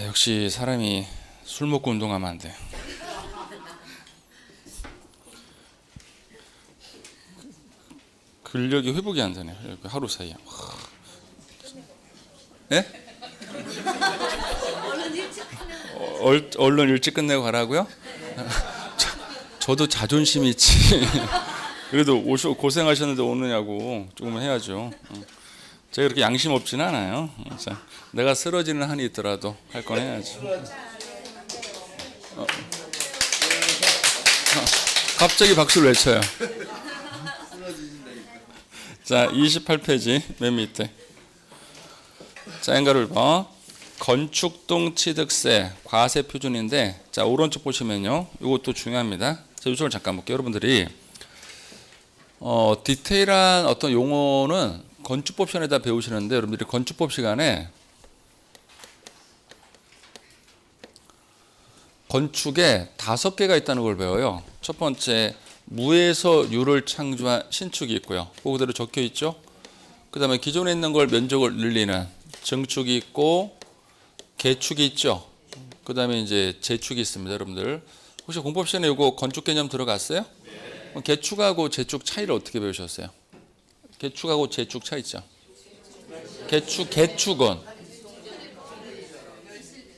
역시 사람이 술 먹고 운동하면 안 돼. 근력이 회복이 안 되네. 하루 사이에. 네? 얼른 일찍 끝내고 가라고요? 저도 자존심이 있지. 그래도 고생하셨는데 오느냐고 조금 해야죠. 제가 그렇게 양심 없지는 않아요. 내가 쓰러지는 한이 있더라도 할 건 해야지. 갑자기 박수를 외쳐요. 자, 28페이지 맨 밑에. 자, 엔가를 봐. 건축동 취득세 과세 표준인데, 자, 오른쪽 보시면요. 이것도 중요합니다. 자, 이쪽을 잠깐 볼게요. 여러분들이 디테일한 어떤 용어는 건축법 시간에다 배우시는데, 여러분들이 건축법 시간에 건축에 5개가 있다는 걸 배워요. 첫 번째, 무에서 유를 창조한 신축이 있고요. 그대로 적혀 있죠. 그 다음에 기존에 있는 걸 면적을 늘리는 증축이 있고, 개축이 있죠. 그 다음에 이제 재축이 있습니다. 여러분들 혹시 공법 시간에 이거 건축 개념 들어갔어요? 네. 개축하고 재축 차이를 어떻게 배우셨어요? 개축하고 재축 차이 있죠. 개축은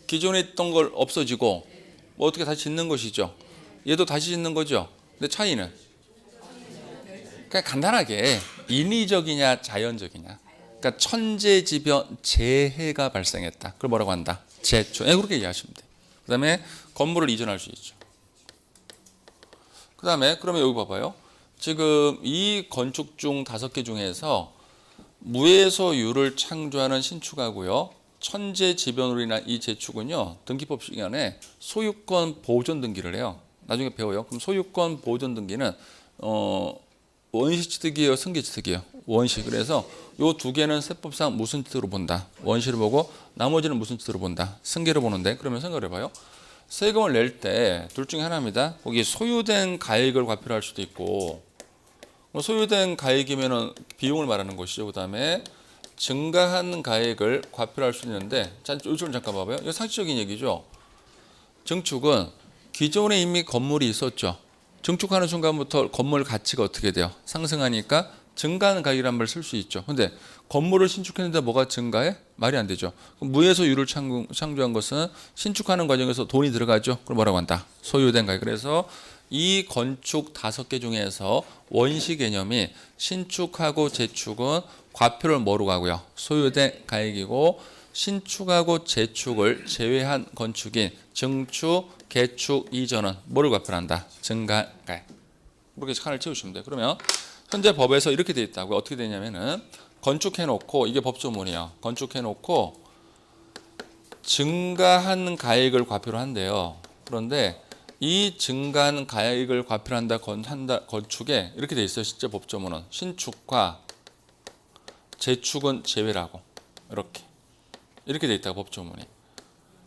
기존에 있던 걸 없어지고 뭐 어떻게 다시 짓는 것이죠. 얘도 다시 짓는 거죠. 근데 차이는 그냥 간단하게 인위적이냐 자연적이냐. 그러니까 천재지변 재해가 발생했다. 그걸 뭐라고 한다? 재축. 그렇게 얘기하시면 돼요. 그 다음에 건물을 이전할 수 있죠. 그 다음에 그러면 여기 봐봐요. 지금 이 건축 중 5개 중에서 무에서 유를 창조하는 신축하고요, 천재지변으로 인한 이 재축은요, 등기법 시간에 소유권 보존 등기를 해요. 나중에 배워요. 그럼 소유권 보존 등기는 원시 취득이에요, 승계 취득이에요? 원시. 그래서 요 2개는 세법상 무슨 취득으로 본다? 원시로 보고 나머지는 무슨 취득으로 본다? 승계로 보는데, 그러면 생각을 해봐요. 세금을 낼 때 둘 중에 하나입니다. 거기 소유된 가액을 과표를 할 수도 있고, 소유된 가액이면은 비용을 말하는 것이죠. 그 다음에 증가한 가액을 과표를 할 수 있는데, 자, 이쪽을 잠깐 봐봐요. 이거 상식적인 얘기죠. 증축은 기존에 이미 건물이 있었죠. 증축하는 순간부터 건물 가치가 어떻게 돼요? 상승하니까 증가하는 가격이란 말을 쓸 수 있죠. 근데 건물을 신축했는데 뭐가 증가해? 말이 안 되죠. 그럼 무에서 유를 창조한 것은 신축하는 과정에서 돈이 들어가죠. 그럼 뭐라고 한다? 소유된 가격. 그래서 이 건축 5개 중에서 원시 개념이 신축하고 재축은 과표를 뭐로 가고요? 소유된 가액이고, 신축하고 재축을 제외한 건축인 증축, 개축 이전은 뭐를 과표를 한다? 증가가액. 이렇게 칸을 채우시면 돼요. 그러면 현재 법에서 이렇게 돼 있다고요. 어떻게 되냐면은 건축해놓고, 이게 법조문이에요. 건축해놓고 증가한 가액을 과표를 한대요. 그런데 이 증가한 가액을 과표를 한다 건축에 이렇게 돼 있어요. 실제 법조문은 신축과 재축은 제외라고 이렇게 돼 있다고 법조문이.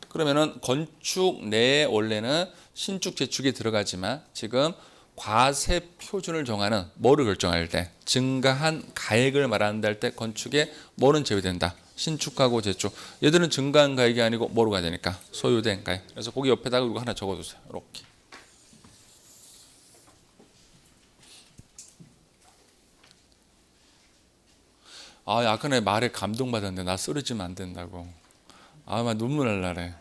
그러면은 건축 내에 원래는 신축 재축이 들어가지만 지금 과세 표준을 정하는 뭐를 결정할 때, 증가한 가액을 말한다 할 때 건축에 뭐는 제외된다? 신축하고 재축. 얘들은 증가한 가액이 아니고 뭐로 가야 되니까? 소유된 가액. 그래서 거기 옆에다가 이거 하나 적어두세요. 이렇게. 아까 내 말에 감동받았는데 나 쓰러지면 안 된다고. 막 눈물 날라래.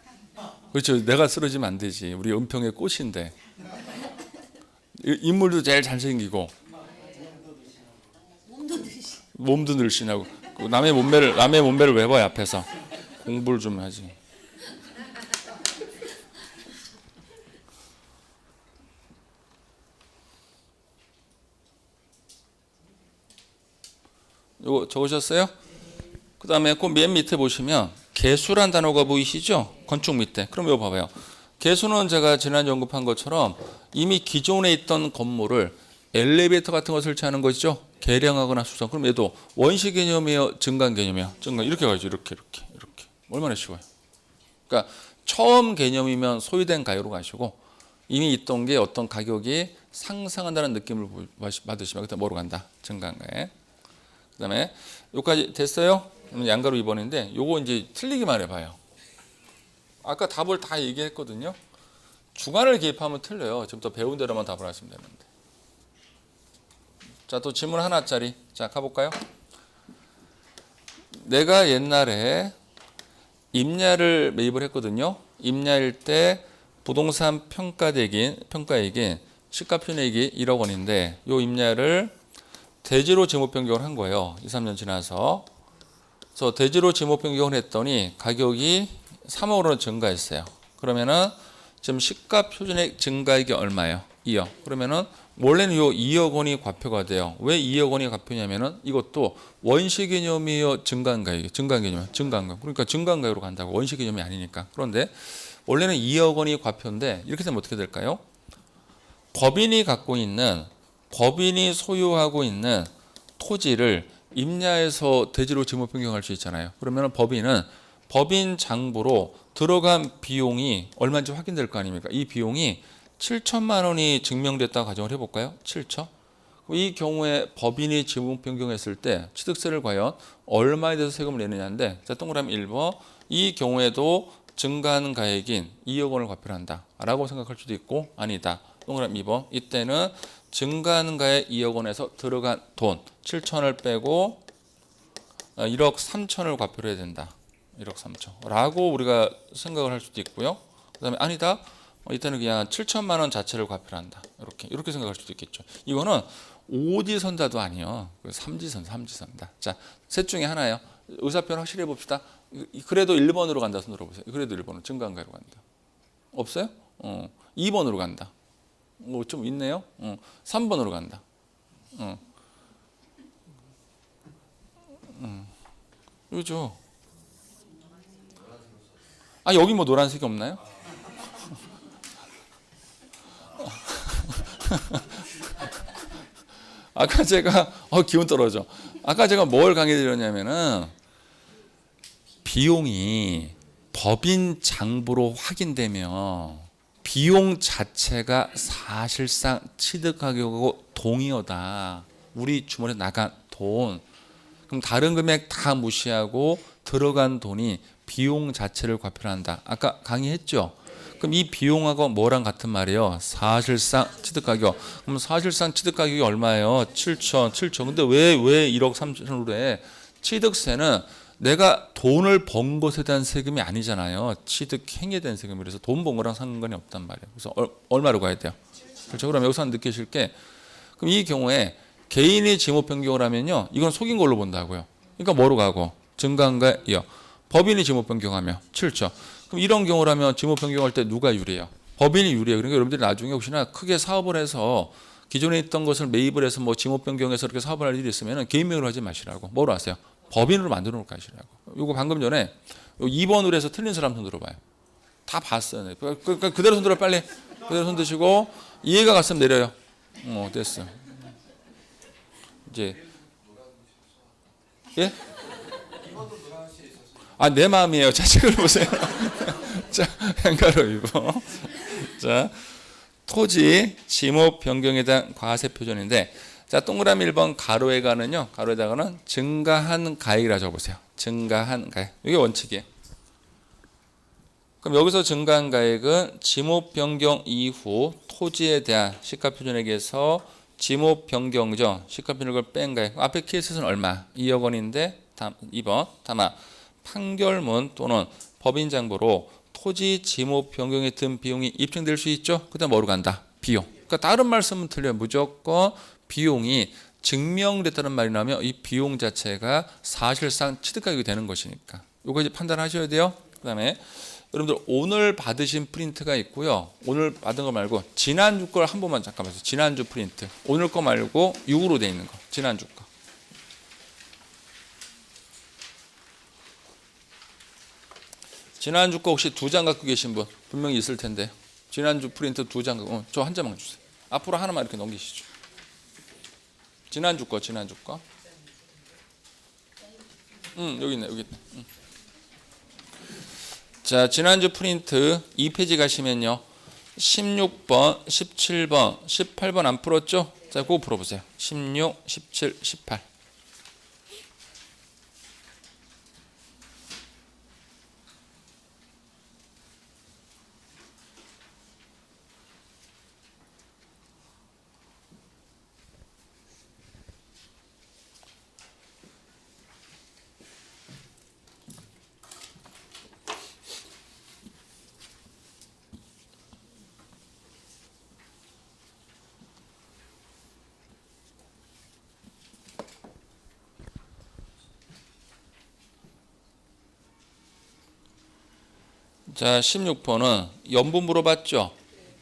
그렇죠. 내가 쓰러지면 안 되지. 우리 은평의 꽃인데. 인물도 제일 잘생기고 몸도 늘씬하고 남의 몸매를 왜 봐요? 앞에서 공부를 좀 하지. 이거 적으셨어요? 그 다음에 그 맨 밑에 보시면 개수란 단어가 보이시죠? 건축 밑에. 그럼 이거 봐봐요. 개수는 제가 지난주 언급한 것처럼 이미 기존에 있던 건물을 엘리베이터 같은 거 설치하는 것이죠. 개량하거나 수정. 그럼 얘도 원시 개념이에요, 증가한 개념이에요? 증가. 이렇게 가야죠. 이렇게. 얼마나 쉬워요. 그러니까 처음 개념이면 소유된 가격으로 가시고, 이미 있던 게 어떤 가격이 상승한다는 느낌을 받으시면 그때 뭐로 간다? 증가한 가액. 그다음에 여기까지 됐어요? 양가로 2번인데 요거 이제 틀리기만 해봐요. 아까 답을 다 얘기했거든요. 주관을 개입하면 틀려요. 지금부터 배운 대로만 답을 하시면 되는데. 자, 또 질문 하나짜리. 자, 가볼까요? 내가 옛날에 임야를 매입을 했거든요. 임야일 때 부동산 평가액인 시가편익이 1억 원인데 이 임야를 대지로 지목 변경을 한 거예요. 2, 3년 지나서. 그래서 대지로 지목 변경을 했더니 가격이 3억으로 증가했어요. 그러면은 지금 시가 표준액 증가액이 얼마예요? 2억. 그러면은 원래는 요 2억 원이 과표가 돼요. 왜 2억 원이 과표냐면은 이것도 원시 개념이요, 증가한 가액이에요. 증가한 개념, 증가한 가. 그러니까 증가한 가액으로 간다고. 원시 개념이 아니니까. 그런데 원래는 2억 원이 과표인데 이렇게 되면 어떻게 될까요? 법인이 소유하고 있는 토지를 임야에서 대지로 지목 변경할 수 있잖아요. 그러면 법인은 법인 장부로 들어간 비용이 얼마인지 확인될 거 아닙니까? 이 비용이 7천만 원이 증명됐다고 가정을 해볼까요? 7천? 이 경우에 법인이 지목 변경했을 때 취득세를 과연 얼마에 대해서 세금을 내느냐인데, 자, 동그라미 1번, 이 경우에도 증가하는 가액인 2억 원을 과표한다 라고 생각할 수도 있고, 아니다. 동그라미 2번, 이때는 증가하는 가액 2억 원에서 들어간 돈 7천을 빼고 1억 3천을 과표를 해야 된다. 1억 3천 라고 우리가 생각을 할 수도 있고요. 그 다음에 아니다, 이때는 그냥 7천만 원 자체를 과표를 한다. 이렇게 생각할 수도 있겠죠. 이거는 오지선다도 아니요. 삼지선다. 자, 셋 중에 하나예요. 의사표현 확실히 해봅시다. 그래도 1번으로 간다. 손 들어보세요. 그래도 1번은 증가한가로 간다. 없어요? 2번으로 간다. 좀 있네요. 3번으로 간다. 그죠? 아, 여기 뭐 노란색이 없나요? 아까 제가 기운 떨어져. 아까 제가 뭘 강의드렸냐면은 비용이 법인 장부로 확인되면 비용 자체가 사실상 취득가격하고 동의어다. 우리 주머니에 나간 돈. 그럼 다른 금액 다 무시하고 들어간 돈이 비용 자체를 과표를 한다. 아까 강의했죠? 그럼 이 비용하고 뭐랑 같은 말이에요? 사실상 취득가격. 그럼 사실상 취득가격이 얼마예요? 7천. 근데 왜 1억 3천으로 해? 취득세는 내가 돈을 번 것에 대한 세금이 아니잖아요. 취득행위에 대한 세금이. 그래서 돈 번 거랑 상관이 없단 말이에요. 그래서 얼마로 가야 돼요? 그렇죠? 그럼 여기서 느끼실 게, 그럼 이 경우에 개인이 지목 변경을 하면요, 이건 속인 걸로 본다고요. 그러니까 뭐로 가고? 증가한가? 요. 법인이 지목 변경하면 7조. 그럼 이런 경우라면 지목 변경할 때 누가 유리해요? 법인이 유리해요. 그러니까 여러분들이 나중에 혹시나 크게 사업을 해서 기존에 있던 것을 매입을 해서 뭐 지목 변경해서 이렇게 사업을 할 일이 있으면 개인명의로 하지 마시라고. 뭐로 하세요? 법인으로 만들어 놓고 하시라고. 요거 방금 전에 2번으로 해서 틀린 사람 손 들어봐요. 다 봤어요. 그대로 손 들어, 빨리. 그대로 손 드시고, 이해가 갔으면 내려요. 됐어. 이제, 예? 아, 내 마음이에요. 자, 책을 보세요. 자, 한가로 입어. 자, 토지 지목 변경에 대한 과세 표준인데, 자, 동그라미 1번 가로에다가는요, 가로에다가는 증가한 가액이라 적어보세요. 증가한 가액. 이게 원칙이에요. 그럼 여기서 증가한 가액은 지목 변경 이후 토지에 대한 시가 표준액에서 지목 변경 전 시가 표준액을 뺀 가액. 앞에 케이스는 얼마? 2억 원인데, 2번. 다만 판결문 또는 법인 장부로 토지 지목 변경에 든 비용이 입증될 수 있죠. 그다음 뭐로 간다? 비용. 그러니까 다른 말씀은 틀려요. 무조건 비용이 증명됐다는 말이 나오면 이 비용 자체가 사실상 취득가격이 되는 것이니까. 이거 이제 판단하셔야 돼요. 그다음에 여러분들 오늘 받으신 프린트가 있고요. 오늘 받은 거 말고 지난주 걸 한 번만 잠깐만 보세요. 지난주 프린트. 오늘 거 말고 6으로 돼 있는 거. 지난주 거. 지난주 거 혹시 2장 갖고 계신 분 분명히 있을 텐데, 지난주 프린트 2장 갖고, 저 한 장만 주세요. 앞으로 하나만 이렇게 넘기시죠. 지난주 거. 여기 있네. 자, 지난주 프린트 2페이지 가시면요, 16번, 17번, 18번 안 풀었죠? 자, 그거 풀어보세요. 16, 17, 18. 자, 16번은 연부 물어봤죠.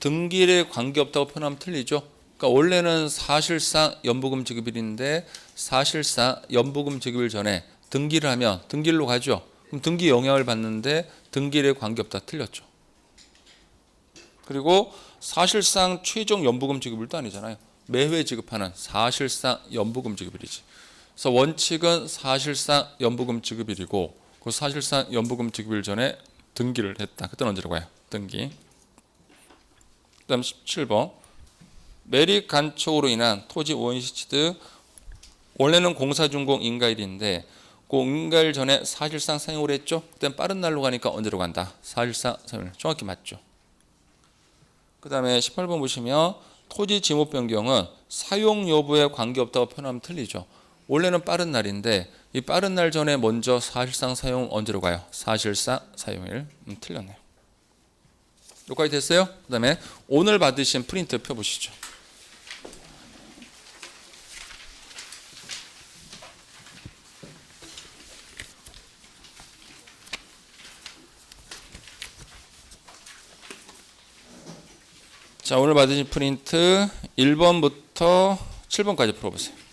등기일에 관계없다고 표현하면 틀리죠. 그러니까 원래는 사실상 연부금 지급일인데 사실상 연부금 지급일 전에 등기를 하면 등기일로 가죠. 그럼 등기 영향을 받는데 등기일에 관계없다 틀렸죠. 그리고 사실상 최종 연부금 지급일도 아니잖아요. 매회 지급하는 사실상 연부금 지급일이지. 그래서 원칙은 사실상 연부금 지급일이고 그 사실상 연부금 지급일 전에 등기를 했다. 그때는 언제로 가요? 등기. 그다음 17번. 매립 간척으로 인한 토지 원시 취득 원래는 공사준공 인가일인데 그 인가일 전에 사실상 사용을 했죠. 그때 빠른 날로 가니까 언제로 간다? 사실상 사용을 정확히 맞죠. 그다음에 18번 보시면 토지 지목 변경은 사용 여부에 관계없다고 표현하면 틀리죠. 원래는 빠른 날인데 이 빠른 날 전에 먼저 사실상 사용 언제로 가요? 사실상 사용일. 틀렸네요. 여기까지 됐어요? 그다음에 오늘 받으신 프린트 펴보시죠. 자, 오늘 받으신 프린트 1번부터 7번까지 풀어보세요.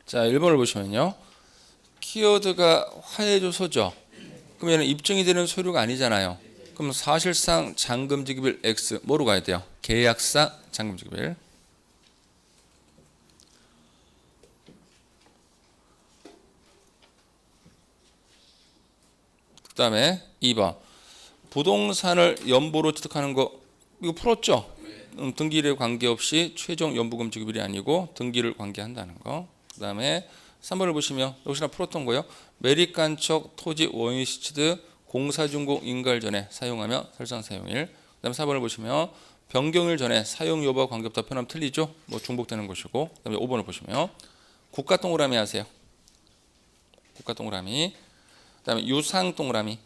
자, 1번을 보시면요. 키워드가 화해조소죠. 그러면 입증이 되는 서류가 아니잖아요. 그럼 사실상 잔금 지급일 X 뭐로 가야 돼요? 계약상 잔금 지급일. 그 다음에 2번. 부동산을 연보로 취득하는 거 이거 풀었죠? 등기일에 관계없이 최종 연부금 지급일이 아니고 등기를 관계한다는 거. 그 다음에 3번을 보시면 역시나 풀었던 거요. 매립간척 토지 원시 취득 공사준공 인가일 전에 사용하면 설상 사용일. 그 다음에 4번을 보시면 변경일 전에 사용 여부와 관계없다 표현하면 틀리죠. 뭐 중복되는 것이고. 그 다음에 5번을 보시면 국가 동그라미 하세요. 국가 동그라미. 그 다음에 유상 동그라미.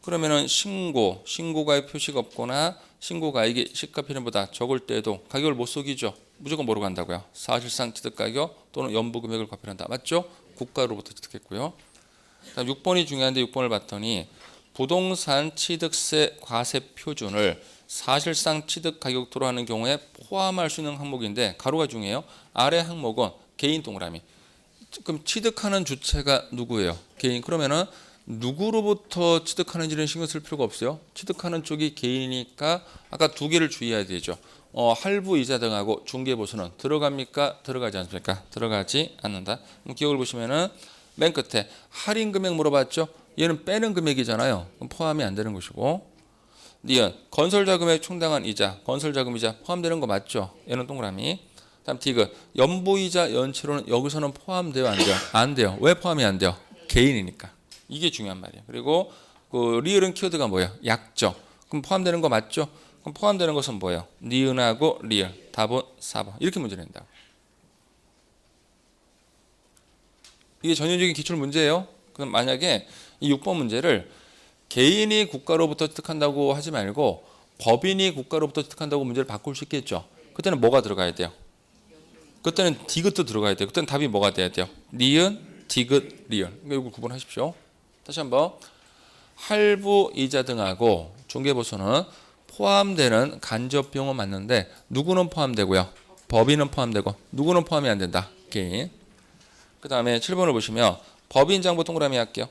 그러면은 신고가액 표시가 없거나 신고가액이 시가편의보다 적을 때도 가격을 못 속이죠. 무조건 뭐로 간다고요? 사실상 취득가격 또는 연부금액을 과표한다. 맞죠? 국가로부터 취득했고요. 6번이 중요한데 6번을 봤더니 부동산 취득세 과세 표준을 사실상 취득가격도로 하는 경우에 포함할 수 있는 항목인데 가로가 중요해요. 아래 항목은 개인 동그라미. 그럼 취득하는 주체가 누구예요? 개인. 그러면은 누구로부터 취득하는지는 신경 쓸 필요가 없어요. 취득하는 쪽이 개인이니까 아까 두 개를 주의해야 되죠. 할부 이자 등하고 중개보수는 들어갑니까? 들어가지 않습니까? 들어가지 않는다. 그럼 기억을 보시면은 맨 끝에 할인 금액 물어봤죠? 얘는 빼는 금액이잖아요. 그럼 포함이 안 되는 것이고. 니은 건설자금에 충당한 이자, 건설자금이자 포함되는 거 맞죠? 얘는 동그라미. 다음 디귿 연부이자 연체료는 여기서는 포함돼요? 안 돼요? 안 돼요. 왜 포함이 안 돼요? 개인이니까. 이게 중요한 말이에요. 그리고 그 리을은 키워드가 뭐예요? 약정. 그럼 포함되는 거 맞죠? 그럼 포함되는 것은 뭐예요? 니은하고 리을. 답은 4번. 이렇게 문제 낸다. 이게 전형적인 기출 문제예요. 그럼 만약에 이 6번 문제를 개인이 국가로부터 취득한다고 하지 말고 법인이 국가로부터 취득한다고 문제를 바꿀 수 있겠죠. 그때는 뭐가 들어가야 돼요? 그때는 디귿도 들어가야 돼요. 그때는 답이 뭐가 돼야 돼요? 니은, 디귿, 리을. 그러니까 이걸 구분하십시오. 다시 한번. 할부, 이자 등하고 중개보수는 포함되는 간접 비용은 맞는데 누구는 포함되고요? 법인은 포함되고 누구는 포함이 안 된다? 개인. 그 다음에 7번을 보시면 법인장부 동그라미 할게요.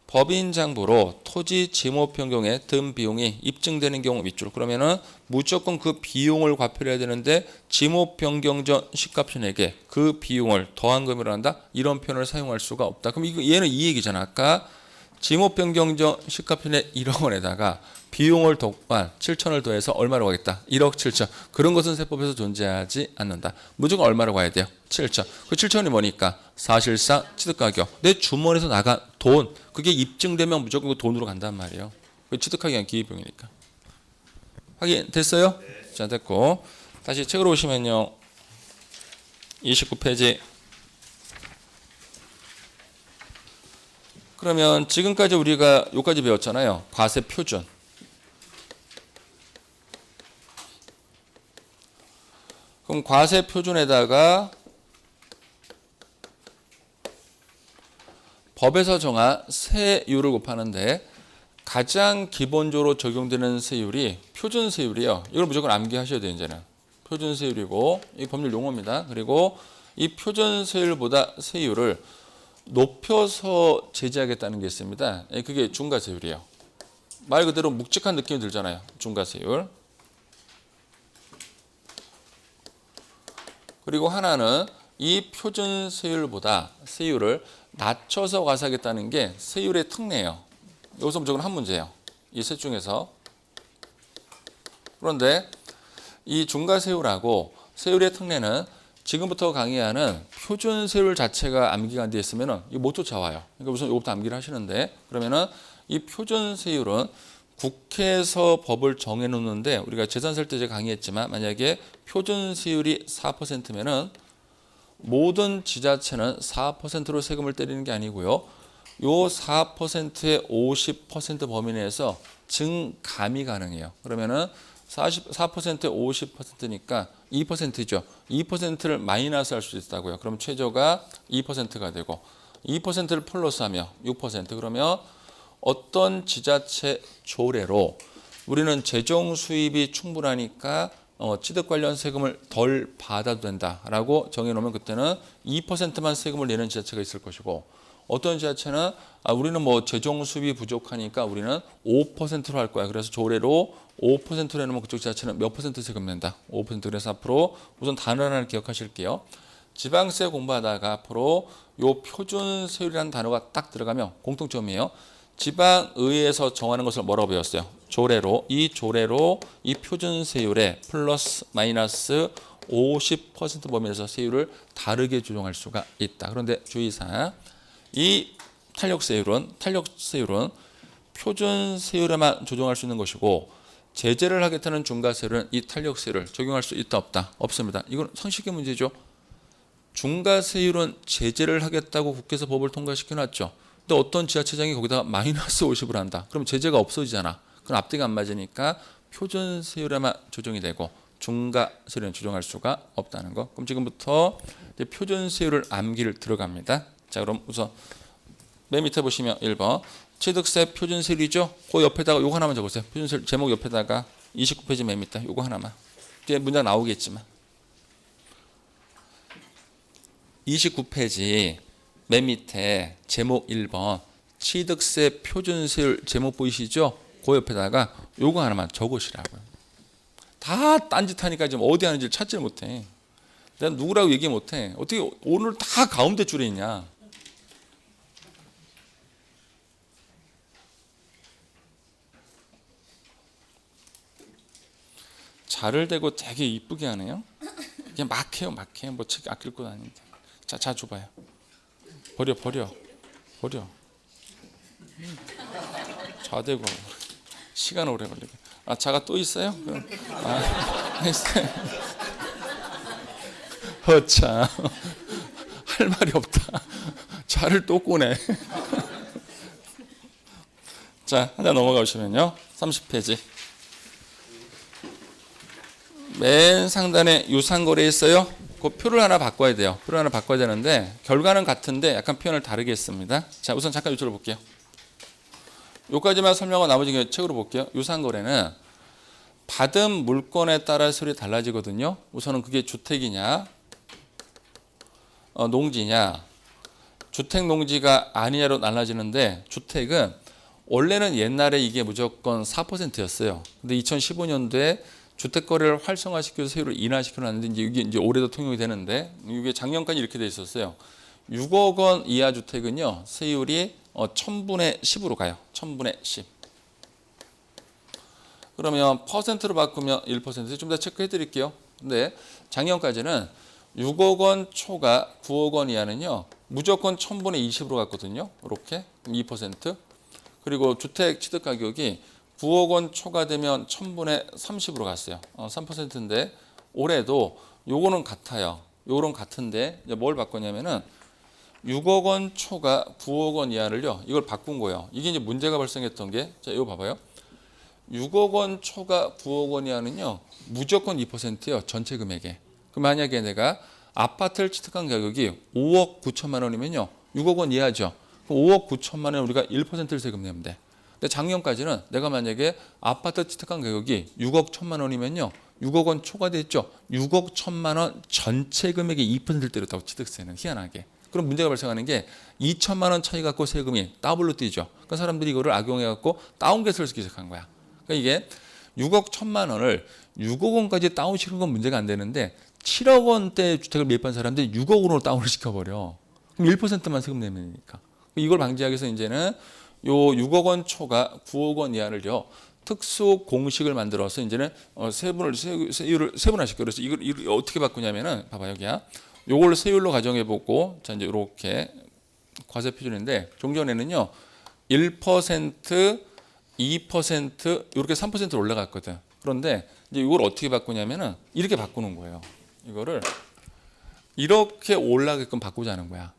법인장부로 토지 지목 변경에 든 비용이 입증되는 경우 밑줄. 그러면은 무조건 그 비용을 과표를 해야 되는데 지목 변경 전 시가편에게 그 비용을 더한 금액으로 한다. 이런 표현을 사용할 수가 없다. 그럼 이거 얘는 이 얘기잖아. 아까 지목 변경 전 시가편에 1억 원에다가 비용을 더한 7천을 더해서 얼마로 가겠다? 1억 7천. 그런 것은 세법에서 존재하지 않는다. 무조건 얼마로 가야 돼요? 7천. 그 7천이 뭐니까? 사실상 취득가격. 내 주머니에서 나간 돈. 그게 입증되면 무조건 그 돈으로 간단 말이에요. 그 취득하기 위한 기회비용이니까. 확인 됐어요? 네. 자, 됐고. 다시 책으로 오시면요. 29페이지. 그러면 지금까지 우리가 여기까지 배웠잖아요. 과세 표준. 그럼 과세 표준에다가 법에서 정한 세율을 곱하는데 가장 기본적으로 적용되는 세율이 표준 세율이에요. 이걸 무조건 암기하셔야 돼요. 이제는 표준 세율이고 이 법률 용어입니다. 그리고 이 표준 세율보다 세율을 높여서 제재하겠다는 게 있습니다. 그게 중과세율이에요. 말 그대로 묵직한 느낌이 들잖아요. 중과세율. 그리고 하나는 이 표준 세율보다 세율을 낮춰서 과세하겠다는 게 세율의 특례예요. 여기서 무조건 한 문제예요. 이 셋 중에서. 그런데 이 중과세율하고 세율의 특례는 지금부터 강의하는 표준 세율 자체가 암기가 안 되어 있으면 이거 못 쫓아와요. 그러니까 우선 이것부터 암기를 하시는데 그러면은 이 표준 세율은 국회에서 법을 정해놓는데 우리가 재산세 때 제가 강의했지만 만약에 표준 세율이 4%면은 모든 지자체는 4%로 세금을 때리는 게 아니고요. 요 4%의 50% 범위 내에서 증감이 가능해요. 그러면은 4%의 50%니까 2%죠. 2%를 마이너스 할 수 있다고요. 그럼 최저가 2%가 되고 2%를 플러스하며 6%. 그러면 어떤 지자체 조례로 우리는 재정 수입이 충분하니까 취득 관련 세금을 덜 받아도 된다라고 정해놓으면 그때는 2%만 세금을 내는 지자체가 있을 것이고 어떤 지자체는 우리는 뭐 재정 수입이 부족하니까 우리는 5%로 할 거야. 그래서 조례로 5%로 해놓으면 그쪽 지자체는 몇 %% 세금 낸다. 5%. 그래서 앞으로 우선 단어 하나를 기억하실게요. 지방세 공부하다가 앞으로 요 표준 세율이라는 단어가 딱 들어가면 공통점이에요. 지방의회에서 정하는 것을 뭐라고 배웠어요? 조례로. 이 조례로 이 표준 세율에 플러스 마이너스 50% 범위에서 세율을 다르게 조정할 수가 있다. 그런데 주의사항 이 탄력세율은 표준 세율에만 조정할 수 있는 것이고 제재를 하겠다는 중과세율은 이 탄력세율을 적용할 수 있다 없다? 없습니다. 이건 상식의 문제죠. 중과세율은 제재를 하겠다고 국회에서 법을 통과시켜놨죠. 근데 어떤 지자체장이 거기다가 마이너스 50을 한다. 그럼 제재가 없어지잖아. 그럼 앞뒤가 안 맞으니까 표준 세율에만 조정이 되고 중과세율은 조정할 수가 없다는 거. 그럼 지금부터 이제 표준 세율을 암기를 들어갑니다. 자, 그럼 우선 맨 밑에 보시면 1번 취득세 표준 세율이죠. 그 옆에다가 요거 하나만 적으세요. 표준 세율 제목 옆에다가 29페이지 맨 밑에 요거 하나만. 이제 문장 나오겠지만 29페이지 맨 밑에 제목 1번 취득세 표준 세율 제목 보이시죠? 그 옆에다가 요거 하나만 적으시라고요. 다 딴짓하니까 지금 어디 하는지 찾지를 못해. 내가 누구라고 얘기 못해. 어떻게 오늘 다 가운데 줄에 있냐. 자를 대고 되게 이쁘게 하네요. 그냥 막 해요. 뭐 책 아낄 것 아닌데. 자 줘봐요. 버려. 자대고 시간 오래 걸리게. 아, 자가 또 있어요? 그럼. 아, 있어요. 허참. 할 말이 없다. 자를 또 꼬네. 자, 하나 넘어가 보시면요. 30페이지. 맨 상단에 유상거래 있어요. 그 표를 하나 바꿔야 돼요. 표를 하나 바꿔야 되는데 결과는 같은데 약간 표현을 다르게 했습니다. 자, 우선 잠깐 이쪽으로 볼게요. 여기까지만 설명하고 나머지 책으로 볼게요. 유상거래는 받은 물건에 따라 소리 달라지거든요. 우선은 그게 주택이냐, 농지냐, 주택 농지가 아니냐로 달라지는데 주택은 원래는 옛날에 이게 무조건 4%였어요. 근데 2015년도에 주택 거래를 활성화시켜서 세율을 인하시켜 놨는데 이게 이제 올해도 통용이 되는데 이게 작년까지 이렇게 돼 있었어요. 6억 원 이하 주택은요. 세율이 1000분의 10으로 가요. 1000분의 10. 그러면 퍼센트로 바꾸면 1% 좀 더 체크해 드릴게요. 근데 작년까지는 6억 원 초과 9억 원 이하는요. 무조건 1000분의 20으로 갔거든요. 이렇게 2%. 그리고 주택 취득 가격이 9억 원 초과되면 1000분의 30으로 갔어요. 3%인데 올해도 요거는 같아요. 요거는 같은데 이제 뭘 바꿨냐면은 6억 원 초과 9억 원 이하를요. 이걸 바꾼 거예요. 이게 이제 문제가 발생했던 게 자, 이거 봐봐요. 6억 원 초과 9억 원 이하는요. 무조건 2%예요. 전체 금액에. 그럼 만약에 내가 아파트를 취득한 가격이 5억 9천만 원이면요. 6억 원 이하죠. 그럼 5억 9천만 원 우리가 1%를 세금 내면 돼. 근데 작년까지는 내가 만약에 아파트 취득한 가격이 6억 1천만 원이면요. 6억 원 초과됐죠. 6억 1천만 원 전체 금액의 2%를 때렸다고 취득세는 희한하게. 그럼 문제가 발생하는 게 2천만 원 차이 갖고 세금이 더블로 뛰죠. 그러니까 사람들이 이거를 악용해 갖고 다운계산을 쓰기 시작한 거야. 그러니까 이게 6억 1천만 원을 6억 원까지 다운시키는 건 문제가 안 되는데 7억 원대 주택을 매입한 사람들이 6억 원으로 다운을 시켜버려. 그럼 1%만 세금 내면 되니까. 이걸 방지하기 위해서 이제는 요 6억 원 초과 9억 원 이하를요. 특수 공식을 만들어서 이제는 세율을 세분화시켜. 그래서 이걸 어떻게 바꾸냐면은 봐봐 여기야. 요걸 세율로 가정해 보고 자 이제 이렇게 과세 표준인데 종전에는요. 1%, 2% 이렇게 3%로 올라갔거든. 그런데 이제 이걸 어떻게 바꾸냐면은 이렇게 바꾸는 거예요. 이거를 이렇게 올라가게끔 바꾸자는 거야.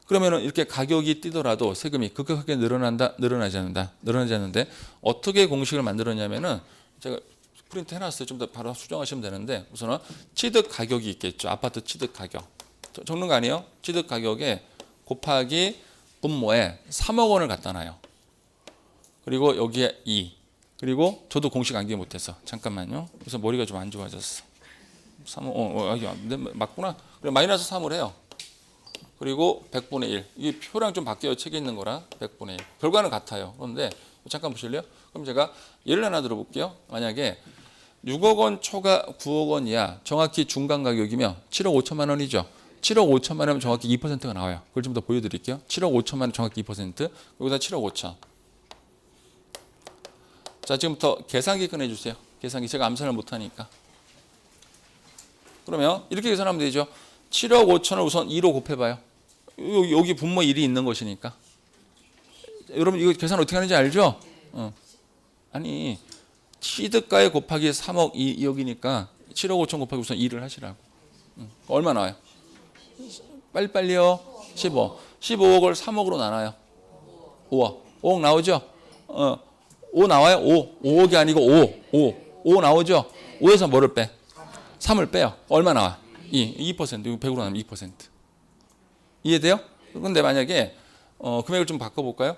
그러면은 이렇게 가격이 뛰더라도 세금이 급격하게 늘어나지 않는데 어떻게 공식을 만들었냐면은 제가 프린트 해놨어요. 좀 더 바로 수정하시면 되는데 우선은 취득 가격이 있겠죠. 아파트 취득 가격 적는 거 아니에요? 취득 가격에 곱하기 분모에 3억 원을 갖다 놔요. 그리고 여기에 2. 그리고 저도 공식 암기 못해서 잠깐만요. 그래서 머리가 좀 안 좋아졌어. 3억 맞구나. 그럼 마이너스 3을 해요. 그리고 100분의 1. 이 표랑 좀 바뀌어요. 책에 있는 거랑 100분의 1. 결과는 같아요. 그런데 잠깐 보실래요? 그럼 제가 예를 하나 들어볼게요. 만약에 6억 원 초과 9억 원 이하 정확히 중간 가격이면 7억 5천만 원이죠. 7억 5천만 원이면 정확히 2%가 나와요. 그걸 좀 더 보여드릴게요. 7억 5천만 원 정확히 2%. 여기다 7억 5천. 자 지금부터 계산기 꺼내주세요. 계산기 제가 암산을 못하니까. 그러면 이렇게 계산하면 되죠. 7억 5천을 우선 2로 곱해봐요. 여기 분모 1이 있는 것이니까. 여러분 이거 계산 어떻게 하는지 알죠? 아니 취득가에 곱하기 3억 2억이니까 7억 5천 곱하기 우선 2를 하시라고. 얼마 나와요? 빨리빨리요. 15. 15억을 3억으로 나눠요. 5억. 5억 나오죠? 5 나와요? 5억이 아니고 5 나오죠? 5에서 뭐를 빼? 3을 빼요. 얼마 나와? 2%. 이거 100으로 나면 2%. 이해돼요? 근데 만약에 금액을 좀 바꿔볼까요?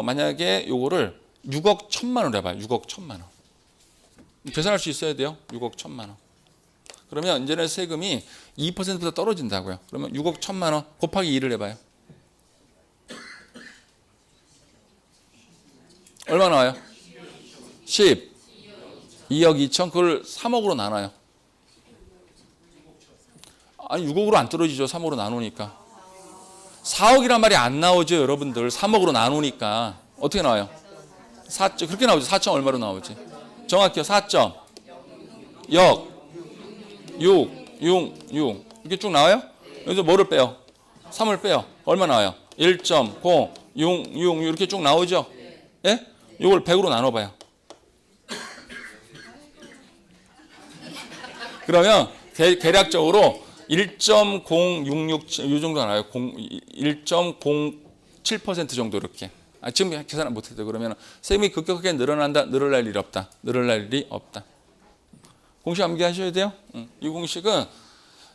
만약에 요거를 6억 1천만 원으로 해봐요. 6억 1천만 원. 계산할 수 있어야 돼요. 6억 1천만 원. 그러면 이제는 세금이 2%보다 떨어진다고요. 그러면 6억 1천만 원 곱하기 2를 해봐요. 얼마 나와요? 10. 2억 2천. 그걸 3억으로 나눠요. 아니 6억으로 안 떨어지죠. 3억으로 나누니까. 4억이란 말이 안 나오죠. 여러분들. 3억으로 나누니까. 어떻게 나와요? 4점. 그렇게 나오죠. 4점 얼마로 나오지? 정확히요. 4점. 역. 6. 이렇게 쭉 나와요? 여기서 뭐를 빼요? 3을 빼요. 얼마 나와요? 1.0. 6 이렇게 쭉 나오죠? 예? 이걸 100으로 나눠봐요. 그러면 대략적으로 1.066, 이 정도 나와요. 1.07% 정도 이렇게. 지금 계산을 못해도 그러면 세금이 급격하게 늘어난다. 늘어날 일이 없다. 늘어날 일이 없다. 공식 암기하셔야 돼요. 이 공식은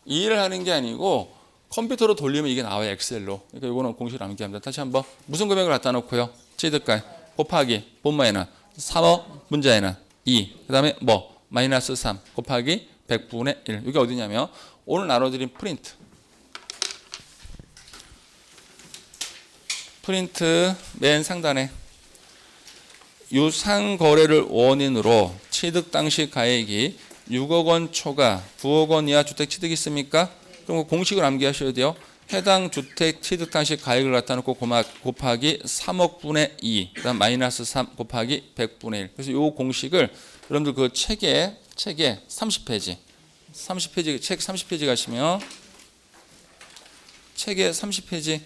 이 일을 하는 게 아니고 컴퓨터로 돌리면 이게 나와요. 엑셀로. 그러니까 이거는 공식을 암기합니다. 다시 한번 무슨 금액을 갖다 놓고요. 취득가 곱하기 본마에는 3억 분자에는 2. 그 다음에 뭐 마이너스 3 곱하기 100분의 1. 이게 어디냐면 오늘 나눠드린 프린트. 프린트 맨 상단에 유상거래를 원인으로 취득 당시 가액이 6억 원 초과 9억 원 이하 주택 취득이 있습니까? 그럼 공식을 암기하셔야 돼요. 해당 주택 취득 당시 가액을 갖다 놓고 곱하기 3억 분의 2, 그다음 마이너스 3 곱하기 100분의 1. 그래서 이 공식을 여러분들 그 책에 30페이지 책 30페이지 가시면 책의 30페이지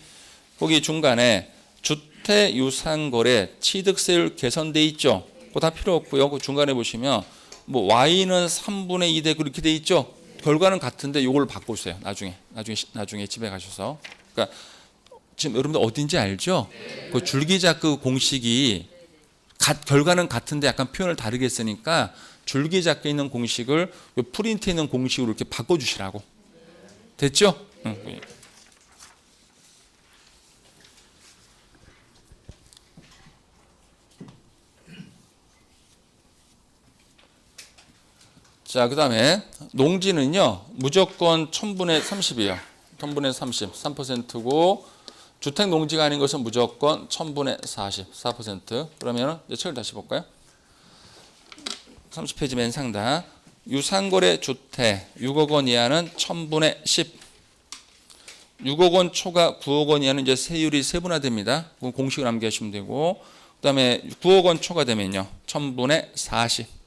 거기 중간에 주택 유상거래 취득세율 개선돼 있죠. 그거 다 필요 없고요. 그 중간에 보시면 뭐 y는 3분의 2대 그렇게 돼 있죠. 결과는 같은데 이걸 바꾸세요. 나중에 집에 가셔서. 그러니까 지금 여러분들 어딘지 알죠? 그 줄기잡기 공식이 결과는 같은데 약간 표현을 다르게 쓰니까 줄기잡기 있는 공식을 프린트에 있는 공식으로 이렇게 바꿔주시라고. 됐죠? 응. 자, 그 다음에 농지는요, 무조건 1000분의 30이에요. 1000분의 30, 3%고, 주택 농지가 아닌 것은 무조건 1000분의 40, 4%. 그러면 이제 책을 다시 볼까요? 30페이지 맨 상단. 유상거래 주택 6억 원 이하는 1000분의 10. 6억 원 초과 9억 원 이하는 이제 세율이 세분화됩니다. 공식을 암기하시면 되고, 그 다음에 9억 원 초과되면요, 1000분의 40.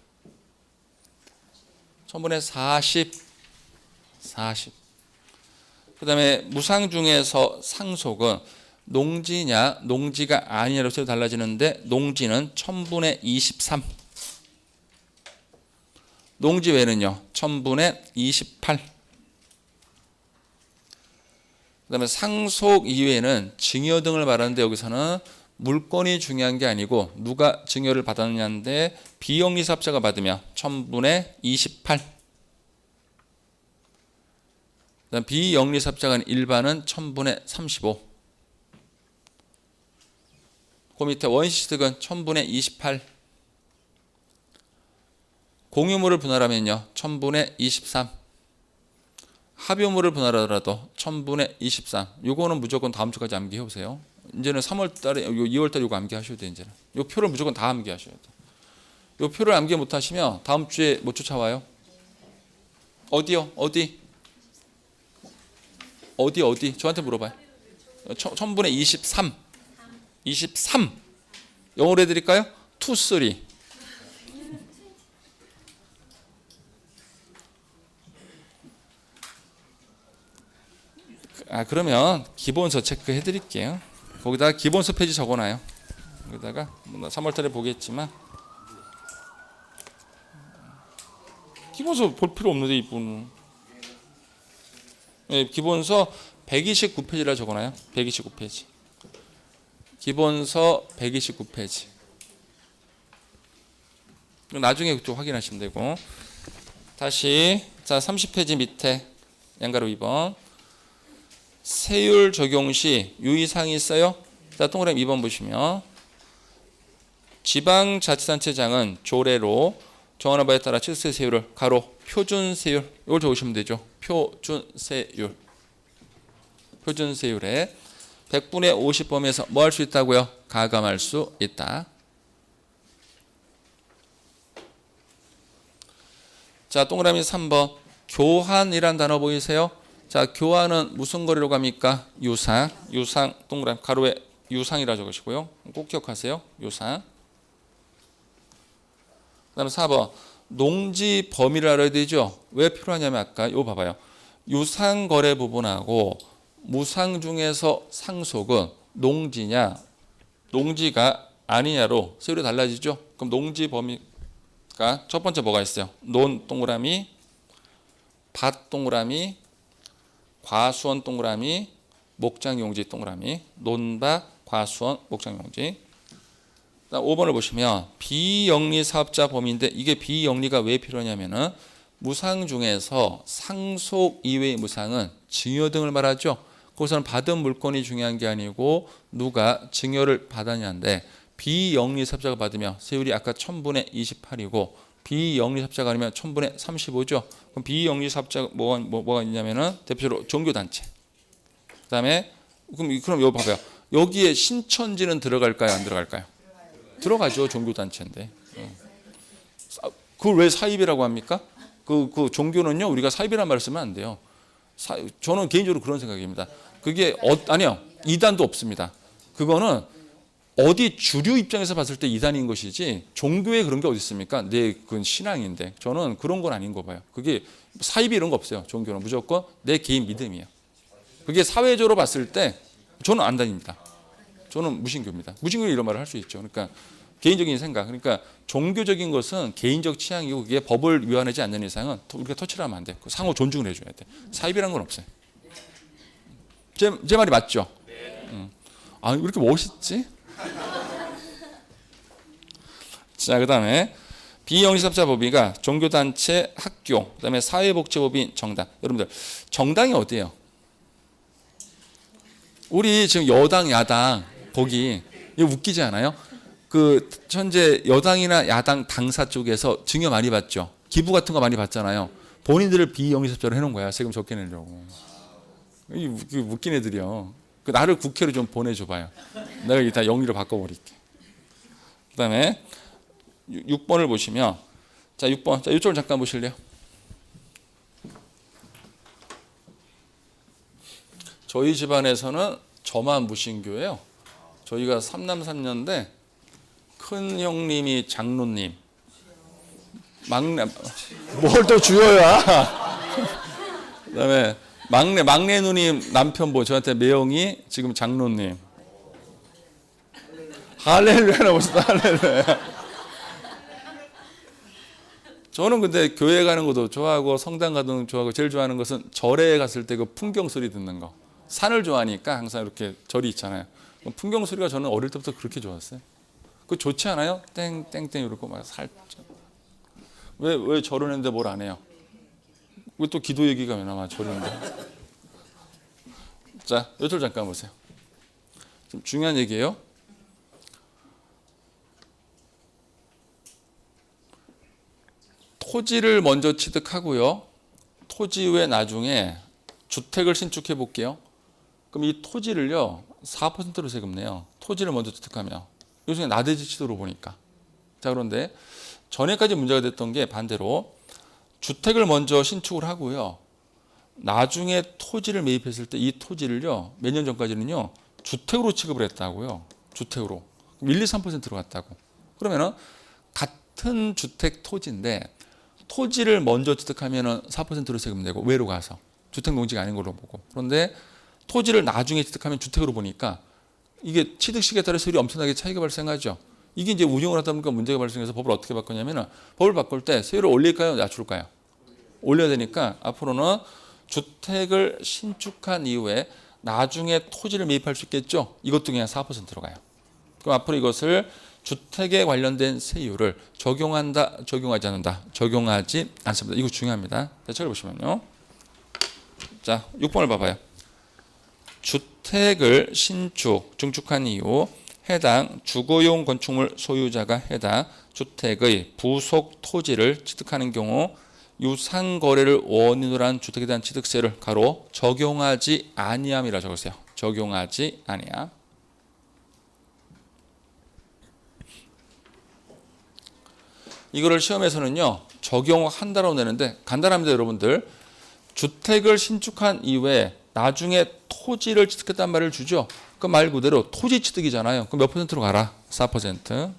1000분의 40. 그 다음에 무상 중에서 상속은 농지냐 농지가 아니냐로 달라지는데 농지는 1000분의 23. 농지 외에는요 1000분의 28. 그 다음에 상속 이외에는 증여 등을 말하는데 여기서는 물건이 중요한 게 아니고 누가 증여를 받았느냐인데 비영리 사업자가 받으면 1000분의 28. 그다음 비영리 사업자가 일반은 1000분의 35. 그 밑에 원시취득은 1000분의 28. 공유물을 분할하면요 1000분의 23. 합유물을 분할하더라도 1000분의 23. 요거는 무조건 다음 주까지 암기해 보세요. 이제는 3월 달에 2월 달에 이거 암기하셔야 돼요. 이제는 요 표를 무조건 다 암기하셔야 돼요. 요 표를 암기 못 하시면 다음 주에 못 쫓아와요. 어디요? 어디? 저한테 물어봐요. 1000분의 23. 23. 영어로 해드릴까요? 2, 3. 그러면 기본서 체크해 드릴게요. 거기다가 기본서 페이지 적어놔요. 여기다가 3월달에 보겠지만 기본서 볼 필요 없는데 이분은. 네, 기본서 129페이지라 적어놔요. 129페이지. 기본서 129페이지. 나중에 또 확인하시면 되고. 다시 자 30페이지 밑에 양가로 2번. 세율 적용 시 유의사항이 있어요. 자, 동그라미 2번 보시면 지방자치단체장은 조례로 정하는 바에 따라 취득세 세율을 가로 표준세율 이걸 적으시면 되죠. 표준세율에 100분의 50 범위에서 뭐 할 수 있다고요? 가감할 수 있다. 자, 동그라미 3번 교환이란 단어 보이세요? 자, 교환은 무슨 거래로 갑니까? 유상 동그라미 가로에 유상이라 적으시고요. 꼭 기억하세요. 유상. 그다음에 4번 농지 범위를 알아야 되죠. 왜 필요하냐면 아까 이거 봐봐요. 유상 거래 부분하고 무상 중에서 상속은 농지냐 농지가 아니냐로 세율이 달라지죠. 그럼 농지 범위가 첫 번째 뭐가 있어요? 논 동그라미 밭 동그라미, 과수원 동그라미, 목장용지 동그라미, 논밭, 과수원, 목장용지. 5번을 보시면 비영리 사업자 범위인데 이게 비영리가 왜 필요하냐면은 무상 중에서 상속 이외의 무상은 증여 등을 말하죠. 거기서는 받은 물건이 중요한 게 아니고 누가 증여를 받았냐인데 비영리 사업자가 받으면 세율이 아까 1000분의 28이고 비영리 사업자가 아니면 1000분의 35죠. 그럼 비영리 사업자가 뭐가 있냐면은 대표적으로 종교단체. 그다음에 그럼 이거 봐봐요. 여기에 신천지는 들어갈까요? 안 들어갈까요? 들어가죠. 종교단체인데. 그걸 왜 사입이라고 합니까? 그 종교는요 우리가 사입이라는 말을 쓰면 안 돼요. 저는 개인적으로 그런 생각입니다. 그게 아니요 이단도 없습니다. 그거는 어디 주류 입장에서 봤을 때 이단인 것이지 종교에 그런 게 어디 있습니까? 그건 신앙인데 저는 그런 건 아닌 거 봐요. 그게 사입이 이런 거 없어요. 종교는 무조건 내 개인 믿음이에요. 그게 사회적으로 봤을 때 저는 안 다닙니다. 저는 무신교입니다. 무신교는 이런 말을 할 수 있죠. 그러니까 개인적인 생각. 그러니까 종교적인 것은 개인적 취향이고 그게 법을 위반하지 않는 이상은 우리가 터치를 하면 안 돼. 상호 존중을 해줘야 돼. 사입이라는 건 없어요. 제 말이 맞죠? 아, 왜 이렇게 멋있지? 자, 그 다음에 비영리사업자 법위가 종교단체, 학교, 그 다음에 사회복지법인, 정당. 여러분들 정당이 어디예요? 우리 지금 여당, 야당 거기 이거 웃기지 않아요? 그 현재 여당이나 야당 당사 쪽에서 증여 많이 받죠. 기부 같은 거 많이 받잖아요. 본인들을 비영리사업자로 해놓은 거야. 세금 적게 내려고. 이 웃긴 애들이요. 나를 국회로 좀 보내줘봐요. 내가 이거 다 영리로 바꿔버릴게. 그 다음에 6번을 보시면 자 6번 자 이쪽을 잠깐 보실래요? 저희 집안에서는 저만 무신교예요. 저희가 3남3녀인데 큰 형님이 장로님, 막내 뭘 또 주여야. 그다음에 막내 누님 남편분 저한테 매형이 지금 장로님. 할렐루야나 보시다 할렐루야. 저는 근데 교회 가는 것도 좋아하고 성당 가는 것도 좋아하고 제일 좋아하는 것은 절에 갔을 때 그 풍경 소리 듣는 거. 산을 좋아하니까 항상 이렇게 절이 있잖아요. 풍경 소리가 저는 어릴 때부터 그렇게 좋았어요. 그거 좋지 않아요? 땡땡땡 이러고 막 살짝. 왜 절을 했는데 뭘 안 해요? 왜 또 기도 얘기가 왜 나와 절인데? 자, 이쪽 잠깐 보세요. 좀 중요한 얘기예요. 토지를 먼저 취득하고요. 토지 후에 나중에 주택을 신축해 볼게요. 그럼 이 토지를요 4%로 세금 내요. 토지를 먼저 취득하면 요즘에 나대지 치도로 보니까. 자 그런데 전에까지 문제가 됐던 게 반대로 주택을 먼저 신축을 하고요. 나중에 토지를 매입했을 때 이 토지를요 몇 년 전까지는요 주택으로 취급을 했다고요. 주택으로 1, 2, 3%로 갔다고. 그러면은 같은 주택 토지인데 토지를 먼저 취득하면은 4%로 세금 내고 외로 가서 주택 농지가 아닌 걸로 보고. 그런데 토지를 나중에 취득하면 주택으로 보니까 이게 취득 시기에 따라 세율이 엄청나게 차이가 발생하죠. 이게 이제 운영을 하다 보니까 문제가 발생해서 법을 어떻게 바꾸냐면은 법을 바꿀 때 세율을 올릴까요? 낮출까요? 올려야 되니까 앞으로는 주택을 신축한 이후에 나중에 토지를 매입할 수 있겠죠. 이것도 그냥 4%로 가요. 그럼 앞으로 이것을 주택에 관련된 세율을 적용한다, 적용하지 않는다, 적용하지 않습니다. 이거 중요합니다. 자, 저기 보시면요. 자, 6번을 봐봐요. 주택을 신축, 증축한 이후 해당 주거용 건축물 소유자가 해당 주택의 부속 토지를 취득하는 경우 유상거래를 원인으로 한 주택에 대한 취득세를 가로 적용하지 아니함이라 적으세요. 적용하지 아니함. 이거를 시험에서는요 적용한다라고 내는데 간단합니다. 여러분들 주택을 신축한 이후에 나중에 토지를 취득했단 말을 주죠. 그 말 그대로 토지 취득이잖아요. 그럼 몇 %로 가라? 4%.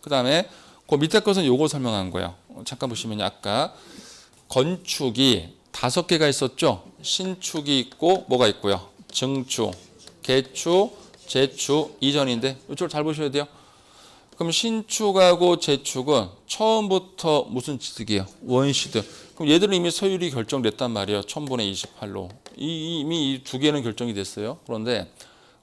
그 다음에 그 밑에 것은 요거 설명한 거예요. 잠깐 보시면 아까 건축이 5개가 있었죠. 신축이 있고 뭐가 있고요. 증축, 개축, 재축, 이전인데 이쪽을 잘 보셔야 돼요. 그럼 신축하고 재축은 처음부터 무슨 취득이에요? 원시득. 그럼 얘들은 이미 서율이 결정됐단 말이에요. 1000분의 28로. 이미 이 두 개는 결정이 됐어요. 그런데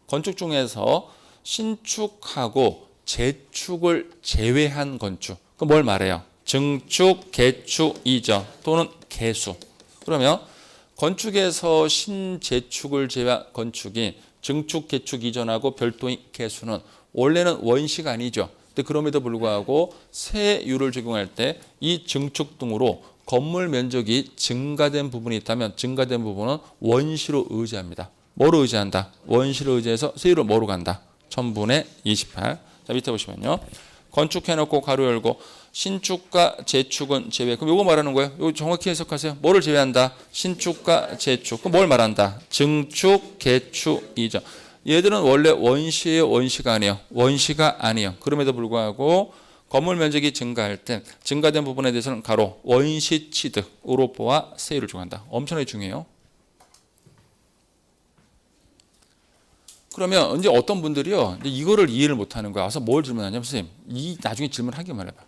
건축 중에서 신축하고 재축을 제외한 건축. 그럼 뭘 말해요? 증축, 개축, 이전 또는 개수. 그러면 건축에서 신재축을 제외한 건축이 증축, 개축, 이전하고 별도인 개수는 원래는 원시가 아니죠. 근데 그럼에도 불구하고 세율을 적용할 때 이 증축 등으로 건물 면적이 증가된 부분이 있다면 증가된 부분은 원시로 의지합니다. 뭐로 의지한다? 원시로 의지해서 세율을 뭐로 간다? 1000분의 28. 자, 밑에 보시면요. 건축해놓고 가로 열고 신축과 재축은 제외. 그럼 이거 말하는 거예요. 이거 정확히 해석하세요. 뭐를 제외한다? 신축과 재축. 그럼 뭘 말한다? 증축, 개축, 이전. 얘들은 원래 원시예요, 원시가 아니에요? 원시가 아니에요. 그럼에도 불구하고 건물 면적이 증가할 때 증가된 부분에 대해서는 가로 원시 취득으로 보아 세율을 적용한다. 엄청나게 중요해요. 그러면 이제 어떤 분들이요, 이제 이거를 이해를 못하는 거야. 와서 뭘 질문하냐면 선생님, 이 나중에 질문하기만 해봐.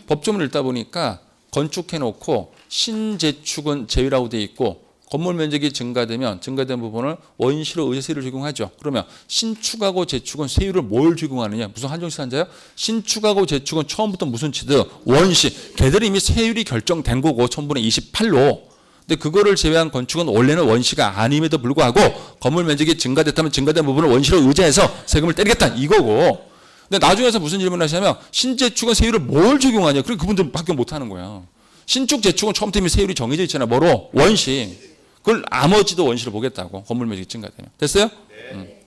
법조문을 읽다 보니까 건축해놓고 신재축은 제외라고 돼 있고 건물 면적이 증가되면 증가된 부분을 원시로 의세율을 적용하죠. 그러면 신축하고 재축은 세율을 뭘 적용하느냐? 무슨 한정식 한자요? 신축하고 재축은 처음부터 무슨 취득? 원시. 걔들은 이미 세율이 결정된 거고 1000분의 28로. 근데 그거를 제외한 건축은 원래는 원시가 아님에도 불구하고 건물 면적이 증가됐다면 증가된 부분을 원시로 의지해서 세금을 때리겠다 이거고. 근데 나중에서 무슨 질문을 하시냐면 신재축은 세율을 뭘 적용하냐? 그럼 그분들 밖에 못하는 거야. 신축 재축은 처음부터 이미 세율이 정해져 있잖아. 뭐로? 원시. 그걸 나머지도 원시로 보겠다고. 건물 면적이 증가되면. 됐어요? 네.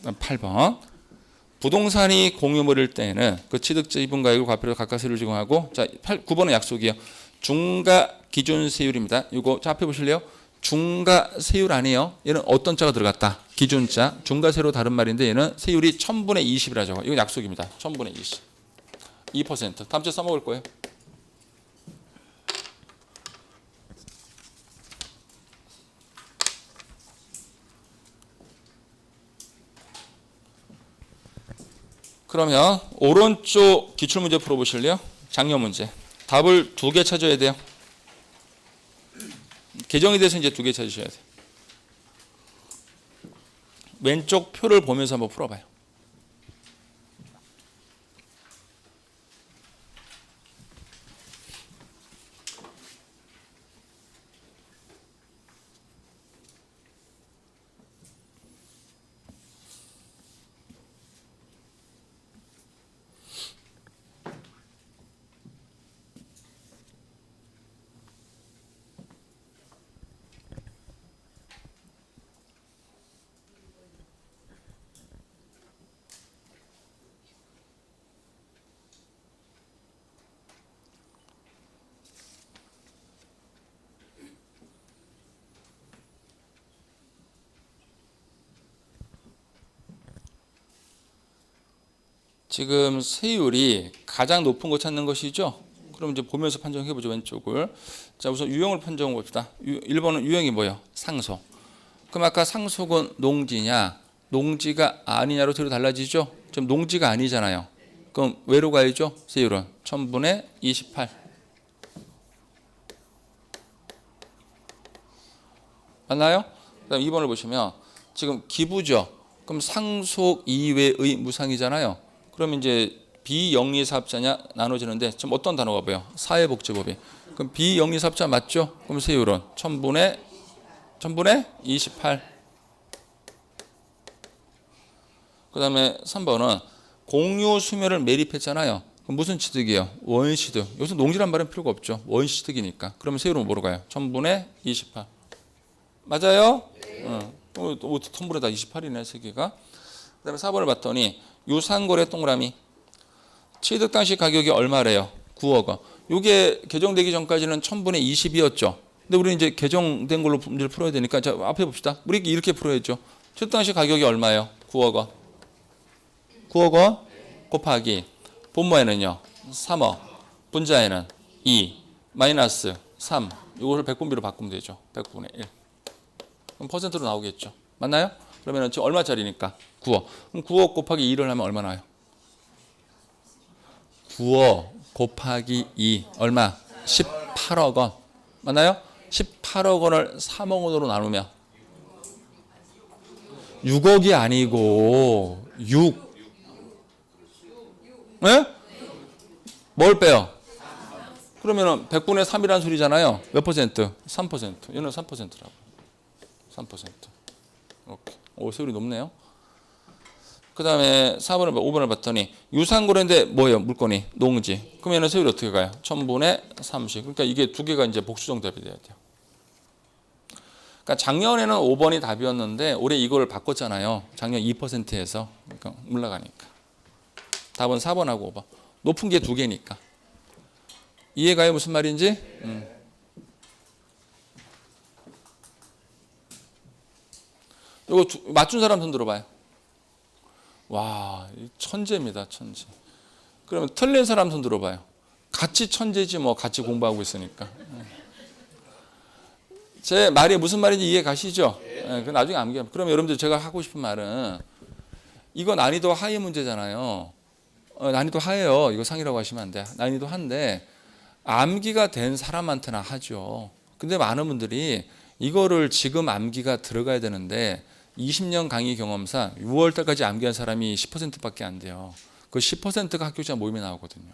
8번. 부동산이 공유물일 때에는 그 취득 지분 가액을 과표로 각각 세율을 적용하고, 자, 9번은 약속이에요. 중과 기준 세율입니다. 이거 자 앞에 보실래요? 중과 세율 아니에요. 얘는 어떤 자가 들어갔다? 기준자. 중과 세로 다른 말인데 얘는 세율이 1000분의 20이라죠. 이건 약속입니다. 1000분의 20. 2%. 다음 주에 써먹을 거예요. 그러면 오른쪽 기출문제 풀어보실래요? 작년 문제. 답을 2개 찾아야 돼요. 계정에 대해서 이제 2개 찾으셔야 돼요. 왼쪽 표를 보면서 한번 풀어봐요. 지금 세율이 가장 높은 거 찾는 것이죠. 그럼 이제 보면서 판정해 보죠. 왼쪽을. 자, 우선 유형을 판정해 봅시다. 1번은 유형이 뭐예요? 상속. 그럼 아까 상속은 농지냐 농지가 아니냐로 세율이 달라지죠. 지금 농지가 아니잖아요. 그럼 왜로 가야죠? 세율은 1000분의 28. 맞나요? 그다음 2번을 보시면 지금 기부죠. 그럼 상속 이외의 무상이잖아요. 그럼 이제 비영리사업자냐 나눠지는데 지금 어떤 단어가 보여? 사회복지법이. 그럼 비영리사업자 맞죠? 그럼 세율은 1000분의 28. 그 다음에 3번은 공유 수매를 매립했잖아요. 그럼 무슨 취득이에요? 원시취득. 여기서 농지란 말은 필요가 없죠. 원시취득이니까. 그러면 세율은 뭐로 가요? 1000분의 28. 맞아요? 네. 1000분의 다 28이네, 세 개가. 그 다음에 4번을 봤더니 유상거래 동그라미. 취득 당시 가격이 얼마래요? 9억 원. 이게 개정되기 전까지는 1000분의 20이었죠. 근데 우리 이제 개정된 걸로 문제를 풀어야 되니까 자 앞에 봅시다. 우리 이렇게 풀어야죠. 취득 당시 가격이 얼마예요? 9억 원. 9억 원 곱하기 분모에는요 3억, 분자에는 2 마이너스 3. 이거를 백분비로 바꾸면 되죠. 100분의 1. 그럼 퍼센트로 나오겠죠. 맞나요? 그러면 지금 얼마짜리니까? 9억. 그럼 9억 곱하기 2를 하면 얼마 나요? 9억 곱하기 2 얼마? 18억 원. 맞나요? 18억 원을 3억 원으로 나누면 6억이 아니고 6. 네? 뭘 빼요? 그러면은 100분의 3이라는 소리잖아요. 몇 퍼센트? 3%. 얘는 3%라고. 3%. 이렇게. 오, 세율이 높네요. 그 다음에 4번을, 5번을 봤더니 유상고래인데 뭐예요? 물건이 농지. 그럼 얘는 세율이 어떻게 가요? 1000분의 30. 그러니까 이게 두 개가 이제 복수정답이 돼야 돼요. 그러니까 작년에는 5번이 답이었는데 올해 이걸 바꿨잖아요. 작년 2%에서. 그러니까 올라가니까. 답은 4번하고 5번. 높은 게 두 개니까. 이해가요? 무슨 말인지? 이거 맞춘 사람 손 들어봐요. 와, 천재입니다, 천재. 그러면 틀린 사람 손 들어봐요. 같이 천재지 뭐, 같이 공부하고 있으니까. 제 말이 무슨 말인지 이해 가시죠? 그 나중에 암기하면. 그럼 여러분들 제가 하고 싶은 말은 이거 난이도 하위 문제잖아요. 난이도 하예요. 이거 상이라고 하시면 안 돼. 난이도 한데 암기가 된 사람한테나 하죠. 근데 많은 분들이 이거를 지금 암기가 들어가야 되는데 20년 강의 경험상 6월 달까지 암기한 사람이 10%밖에 안 돼요. 그 10%가 학교장 모임에 나오거든요.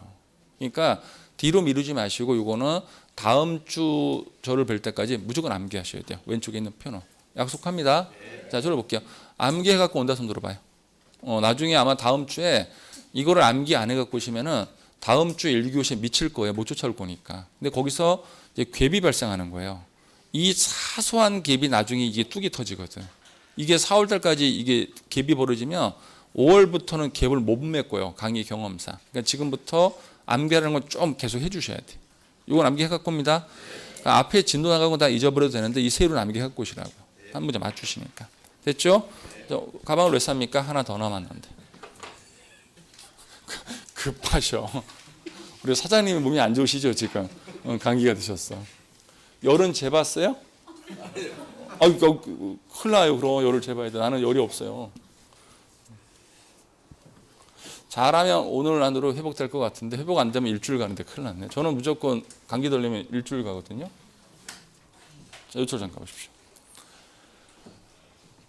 그러니까 뒤로 미루지 마시고 이거는 다음 주 저를 뵐 때까지 무조건 암기하셔야 돼요. 왼쪽에 있는 표는. 약속합니다. 자, 저를 볼게요. 암기해갖고 온다 손 들어봐요. 나중에 아마 다음 주에 이거를 암기 안 해갖고 오시면은 다음 주 1교시에 미칠 거예요. 못 쫓아올 거니까. 근데 거기서 이제 갭이 발생하는 거예요. 이 사소한 갭이 나중에 이게 뚝이 터지거든. 이게 4월 달까지 이게 갭이 벌어지면 5월부터는 갭을 못 메꿔요. 강의 경험상. 그러니까 지금부터 암기하는 건 좀 계속 해주셔야 돼. 이건 암기해 갖고 옵니다. 그러니까 앞에 진도 나가고 다 잊어버려도 되는데 이 세율은 암기해 갖고 오시라고. 한 문제 맞추시니까. 됐죠? 가방을 왜 쌉니까? 하나 더 남았는데. 급하셔. 우리 사장님이 몸이 안 좋으시죠 지금? 감기가 드셨어. 열은 재봤어요? 큰일 나요. 그럼 열을 재봐야 돼. 나는 열이 없어요. 잘하면 오늘 안으로 회복될 것 같은데 회복 안 되면 일주일 가는데 큰일 났네. 저는 무조건 감기 걸리면 일주일 가거든요. 자, 이쪽 잠깐 보십시오.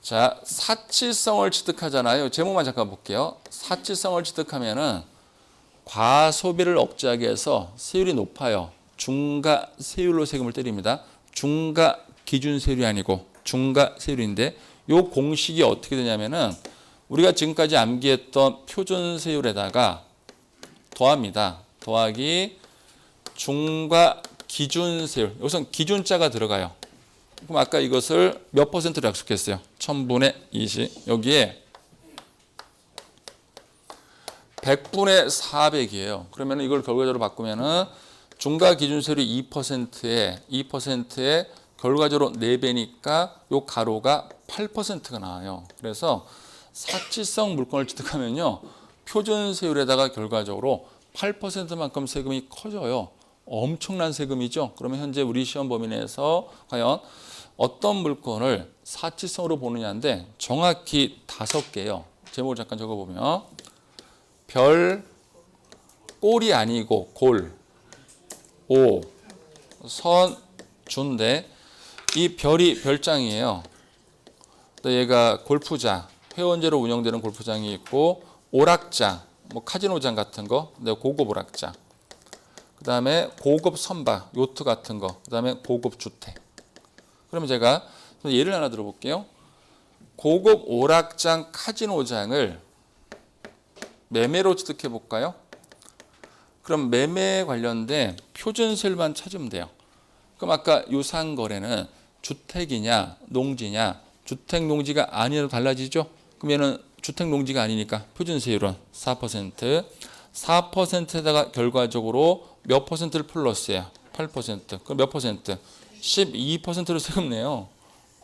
자, 사치성을 취득하잖아요. 제목만 잠깐 볼게요. 사치성을 취득하면은 과소비를 억제하기 위해서 세율이 높아요. 중과 세율로 세금을 때립니다. 중과 기준 세율이 아니고 중과 세율인데 이 공식이 어떻게 되냐면은 우리가 지금까지 암기했던 표준 세율에다가 더합니다. 더하기 중과 기준 세율. 여기서 기준자가 들어가요. 그럼 아까 이것을 몇 퍼센트로 약속했어요? 1000분의 20. 여기에 100분의 400이에요. 그러면 이걸 결과적으로 바꾸면은 중과 기준 세율이 2%에 결과적으로 4배니까 요 가로가 8%가 나와요. 그래서 사치성 물건을 취득하면요. 표준 세율에다가 결과적으로 8%만큼 세금이 커져요. 엄청난 세금이죠. 그러면 현재 우리 시험 범위 내에서 과연 어떤 물건을 사치성으로 보느냐인데 정확히 5개예요. 제목을 잠깐 적어보면 별, 꼴이 아니고 골, 오, 선, 준데 이 별이 별장이에요. 또 얘가 골프장, 회원제로 운영되는 골프장이 있고 오락장, 뭐 카지노장 같은 거, 고급 오락장. 그 다음에 고급 선박, 요트 같은 거, 그 다음에 고급 주택. 그러면 제가 예를 하나 들어볼게요. 고급 오락장, 카지노장을 매매로 취득해 볼까요? 그럼 매매에 관련된 표준세율만 찾으면 돼요. 그럼 아까 유상거래는 주택이냐 농지냐, 주택 농지가 아니어도 달라지죠? 그럼 얘는 주택 농지가 아니니까 표준세율은 4%, 4%에다가 결과적으로 몇 퍼센트를 플러스해요? 8%. 그럼 몇 퍼센트? 12%로 세금 내요.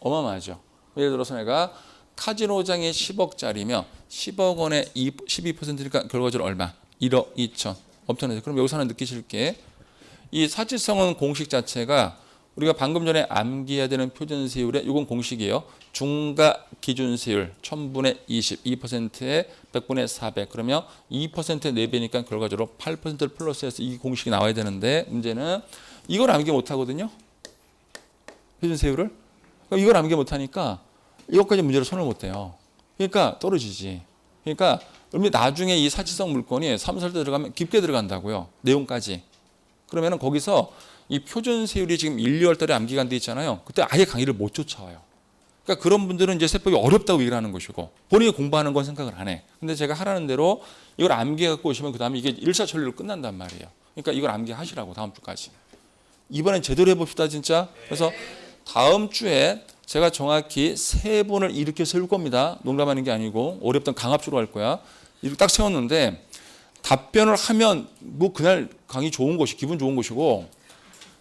어마어마하죠. 예를 들어서 내가 카지노장이 10억짜리면 10억 원에 12%니까 결과적으로 얼마? 1억 2천. 엄청나죠. 그럼 여기서 하나 느끼실 게 이 사치성은 공식 자체가 우리가 방금 전에 암기해야 되는 표준세율에 이건 공식이에요. 중과 기준세율 1000분의 20, 2%에 100분의 400. 그러면 2%의 4배니까 결과적으로 8%를 플러스해서 이 공식이 나와야 되는데 문제는 이걸 암기 못하거든요. 표준세율을. 그럼 이걸 암기 못하니까 이것까지 문제로 손을 못 대요. 그러니까 떨어지지. 그러니까 나중에 이 사치성 물건이 사무설 때 들어가면 깊게 들어간다고요. 내용까지. 그러면은 거기서 이 표준세율이 지금 1, 2월 달에 암기가 안 돼 있잖아요. 그때 아예 강의를 못 쫓아와요. 그러니까 그런 분들은 이제 세법이 어렵다고 얘기를 하는 것이고 본인이 공부하는 건 생각을 안 해. 근데 제가 하라는 대로 이걸 암기해 갖고 오시면 그다음에 이게 일사천리로 끝난단 말이에요. 그러니까 이걸 암기하시라고 다음 주까지. 이번엔 제대로 해봅시다 진짜. 그래서 다음 주에 제가 정확히 3번을 이렇게 세울 겁니다. 농담하는 게 아니고 어렵던 강압주로 할 거야. 이렇게 딱 세웠는데 답변을 하면 뭐 그날 강의 좋은 것이 기분 좋은 것이고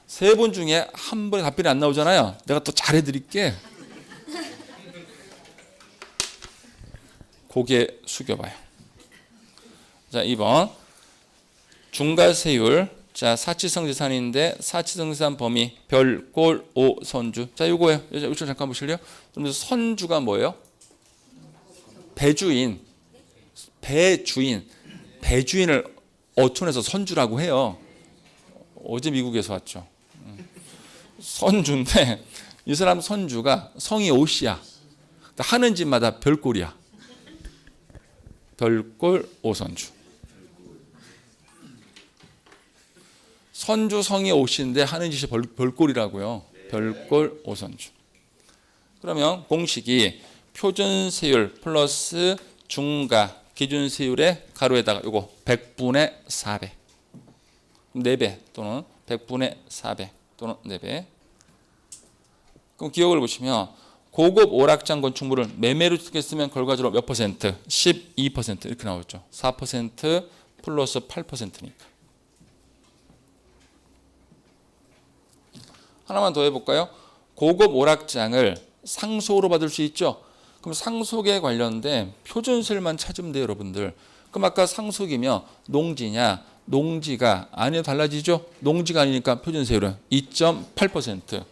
3번 중에 한 번에 답변이 안 나오잖아요. 내가 또 잘해드릴게. 고개 숙여봐요. 자, 2번 중과세율. 자, 사치성 재산인데 사치성 재산 범위 별, 골, 오, 선주. 자, 요거예요. 이쪽 잠깐 보실래요? 그럼 선주가 뭐예요? 배주인. 배주인을 어촌에서 선주라고 해요. 어제 미국에서 왔죠. 선주인데 이 사람 선주가 성이 오씨야. 하는 집마다 별꼴이야. 별꼴 오선주. 선주 성이 오씨인데 하는 짓이 별꼴이라고요. 별꼴 오선주. 그러면 공식이 표준세율 플러스 중과 기준세율의 가로에다가 요거 100분의 4배. 4배 또는 100분의 4배 또는 4배. 그럼 기억을 보시면 고급 오락장 건축물을 매매로 쓰겠으면 결과적으로 몇 퍼센트? 12% 이렇게 나오죠. 4% 플러스 8%니까. 하나만 더 해볼까요? 고급 오락장을 상속으로 받을 수 있죠. 그럼 상속에 관련된 표준세율만 찾으면 돼요, 여러분들. 그럼 아까 상속이면 농지냐, 농지가 아니면 달라지죠. 농지가 아니니까 표준세율은 2.8%.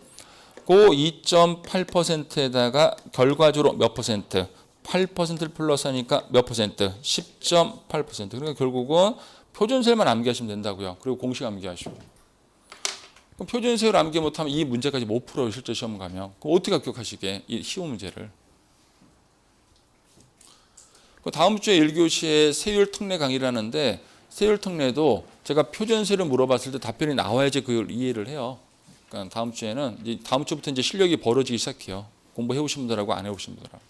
그 2.8%에다가 결과적으로 몇 퍼센트? 8%를 플러스하니까 몇 퍼센트? 10.8%. 그러니까 결국은 표준세율만 암기하시면 된다고요. 그리고 공식 암기하시고. 그럼 표준세율 암기 못하면 이 문제까지 못 풀어요. 실제 시험 가면. 그럼 어떻게 합격하시게? 이 쉬운 문제를. 다음 주에 1교시에 세율 특례 강의를 하는데 세율 특례도 제가 표준세율을 물어봤을 때 답변이 나와야지 그걸 이해를 해요. 그러니까 다음 주부터 이제 실력이 벌어지기 시작해요. 공부해 오신 분들하고 안 해오신 분들하고.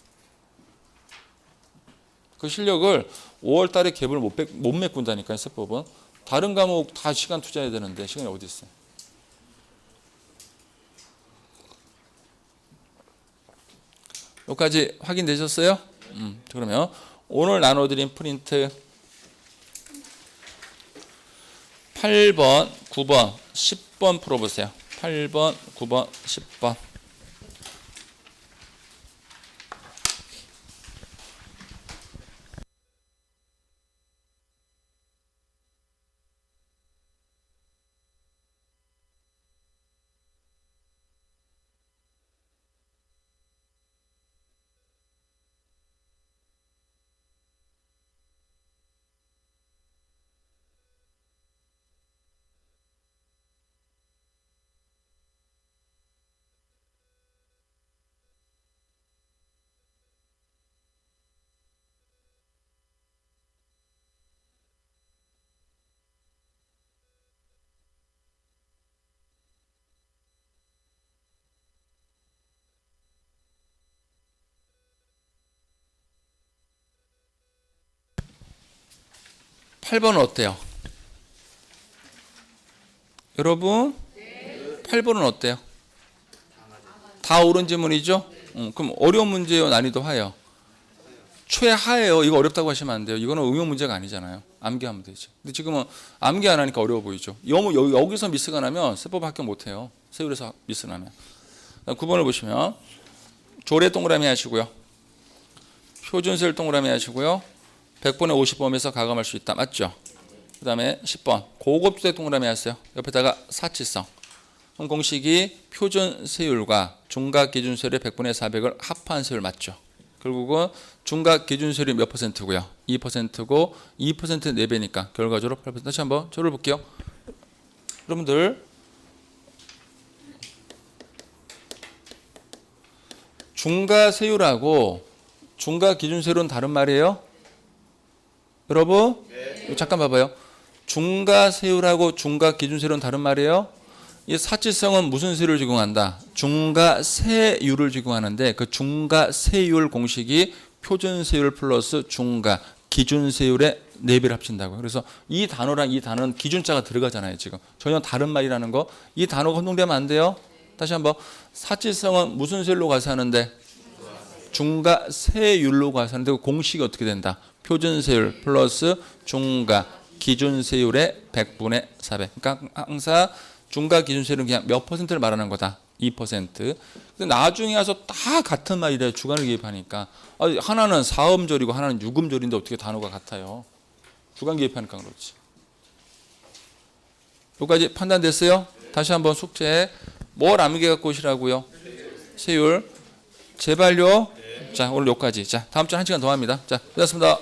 그 실력을 5월 달에 갭을 못 메꾼다니까요. 세법은. 다른 과목 다 시간 투자해야 되는데 시간이 어디 있어요. 여기까지 확인되셨어요? 그러면 오늘 나눠드린 프린트 8번, 9번, 10번 풀어보세요. 8번, 9번, 10번. 팔 8번은 어때요? 여러분? 8번은 어때요? 다 옳은 질문이죠? 그럼 어려운 문제요? 난이도 하예요? 최하예요. 이거 어렵다고 하시면 안 돼요. 이거는 응용 문제가 아니잖아요. 암기하면 되죠. 근데 지금은 암기 안 하니까 어려워 보이죠. 여기서 미스가 나면 세법 합격 못 해요. 세율에서 미스 나면. 9번을 보시면 조례 동그라미 하시고요. 표준세율 동그라미 하시고요. 100분의 50범위에서 가감할 수 있다. 맞죠? 그 다음에 10번 고급주택 동그라미 하세요. 옆에다가 사치성. 그럼 공식이 표준 세율과 중과 기준 세율의 100분의 400을 합한 세율 맞죠? 결국은 중과 기준 세율이 몇 퍼센트고요? 2%고 2% 4배니까 결과적으로 8%. 다시 한번 저를 볼게요. 여러분들 중과 세율하고 중과 기준 세율은 다른 말이에요? 여러분? 네. 잠깐 봐봐요. 중과 세율하고 중과 기준 세율은 다른 말이에요? 이 사치성은 무슨 세율을 제공한다? 중과 세율을 제공하는데 그 중과 세율 공식이 표준 세율 플러스 중과 기준 세율의 4배를 합친다고요. 그래서 이 단어랑 이 단어는 기준자가 들어가잖아요. 지금 전혀 다른 말이라는 거. 이 단어가 혼동되면 안 돼요. 다시 한번 사치성은 무슨 세율로 가산하는데? 중과 세율로 가산하는데 그 공식이 어떻게 된다? 표준 세율 플러스 중과 기준 세율의 100분의 4배. 그러니까 항상 중과 기준 세율은 그냥 몇 퍼센트를 말하는 거다. 2%. 근데 나중에 와서 다 같은 말이래요. 주관을 기입하니까. 하나는 4음절이고 하나는 6음절인데 어떻게 단어가 같아요? 주관 기입하니까 그렇지. 여기까지 판단됐어요? 다시 한번 숙제. 뭘 암기해 갖고 오시라고요? 세율. 제발요. 자, 오늘 여기까지. 자, 다음 주에 1시간 더 합니다. 자, 고맙습니다.